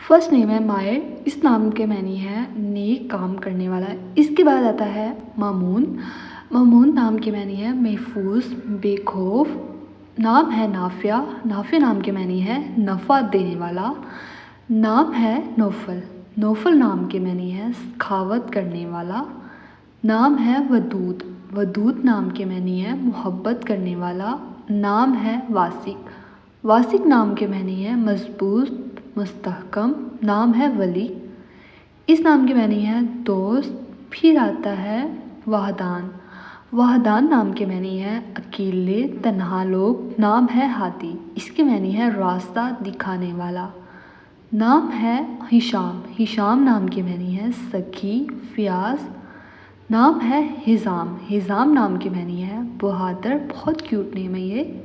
First name है मायर, इस नाम के मानी है नेक काम करने वाला। इसके बाद आता है मामून। मामून नाम के मानी है महफूज, बेखौफ। नाम है नाफिया, नाफिया नाम के मानी है नफ़ा देने वाला। नाम है नौफल, नौफल नाम के मानी है सखावत करने वाला। नाम है वदूद, वदूद नाम के मानी है मोहब्बत करने वाला। नाम है वासिक, वासिक नाम के मानी है मजबूत मुस्तहकम। नाम है वली, इस नाम के मानी है दोस्त। फिर आता है वाहदान, वाहदान नाम के मानी है अकेले तन्हा लोग। नाम है हादी, इसके मानी है रास्ता दिखाने वाला। नाम है हिशाम, हिशाम नाम के मानी है सखी फ्याज। नाम है हिज़ाम, हिज़ाम नाम के मानी है बहादुर, बहुत क्यूट नेम है ये।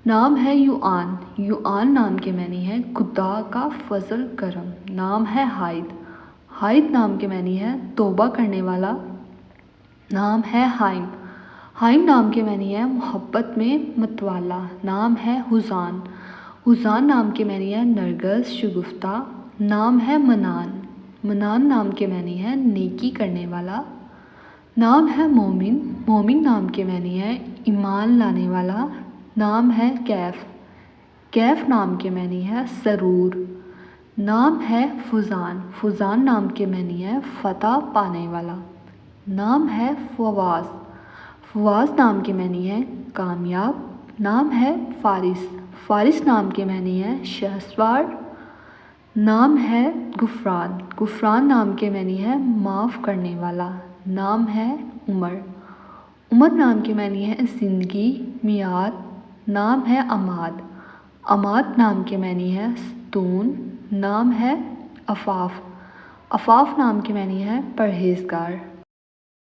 नाम है युआन, युआन नाम के मानी है खुदा का फजल करम। नाम है हाइद, हाइद नाम के मानी है तौबा करने वाला। नाम है हाइम, हाइम नाम के मानी है मोहब्बत में मतवाला। नाम है हुज़ान, हुज़ान नाम के मानी है नरगस शगुफ्ता। नाम है मनान, मनान नाम के मानी है नेकी करने वाला। नाम है मोमिन, मोमिन नाम के मानी है ईमान लाने वाला। नाम है कैफ, कैफ नाम के मानी है सरूर। नाम है फुज़ान, फुज़ान नाम के मानी है फ़तह पाने वाला। नाम है फवाज़, फवाज़ नाम के मानी है कामयाब। नाम है फ़ारिस, फ़ारिस नाम के मानी है शहसवार। नाम है गुफ़रान, गुफ़रान नाम के मानी है माफ़ करने वाला। नाम है उमर, उमर नाम के मानी है ज़िंदगी मियाद। नाम है अमाद, अमाद नाम के मानी है सतून। नाम है अफ़ाफ़, अफ़ाफ़ नाम के मानी है परहेज़गार।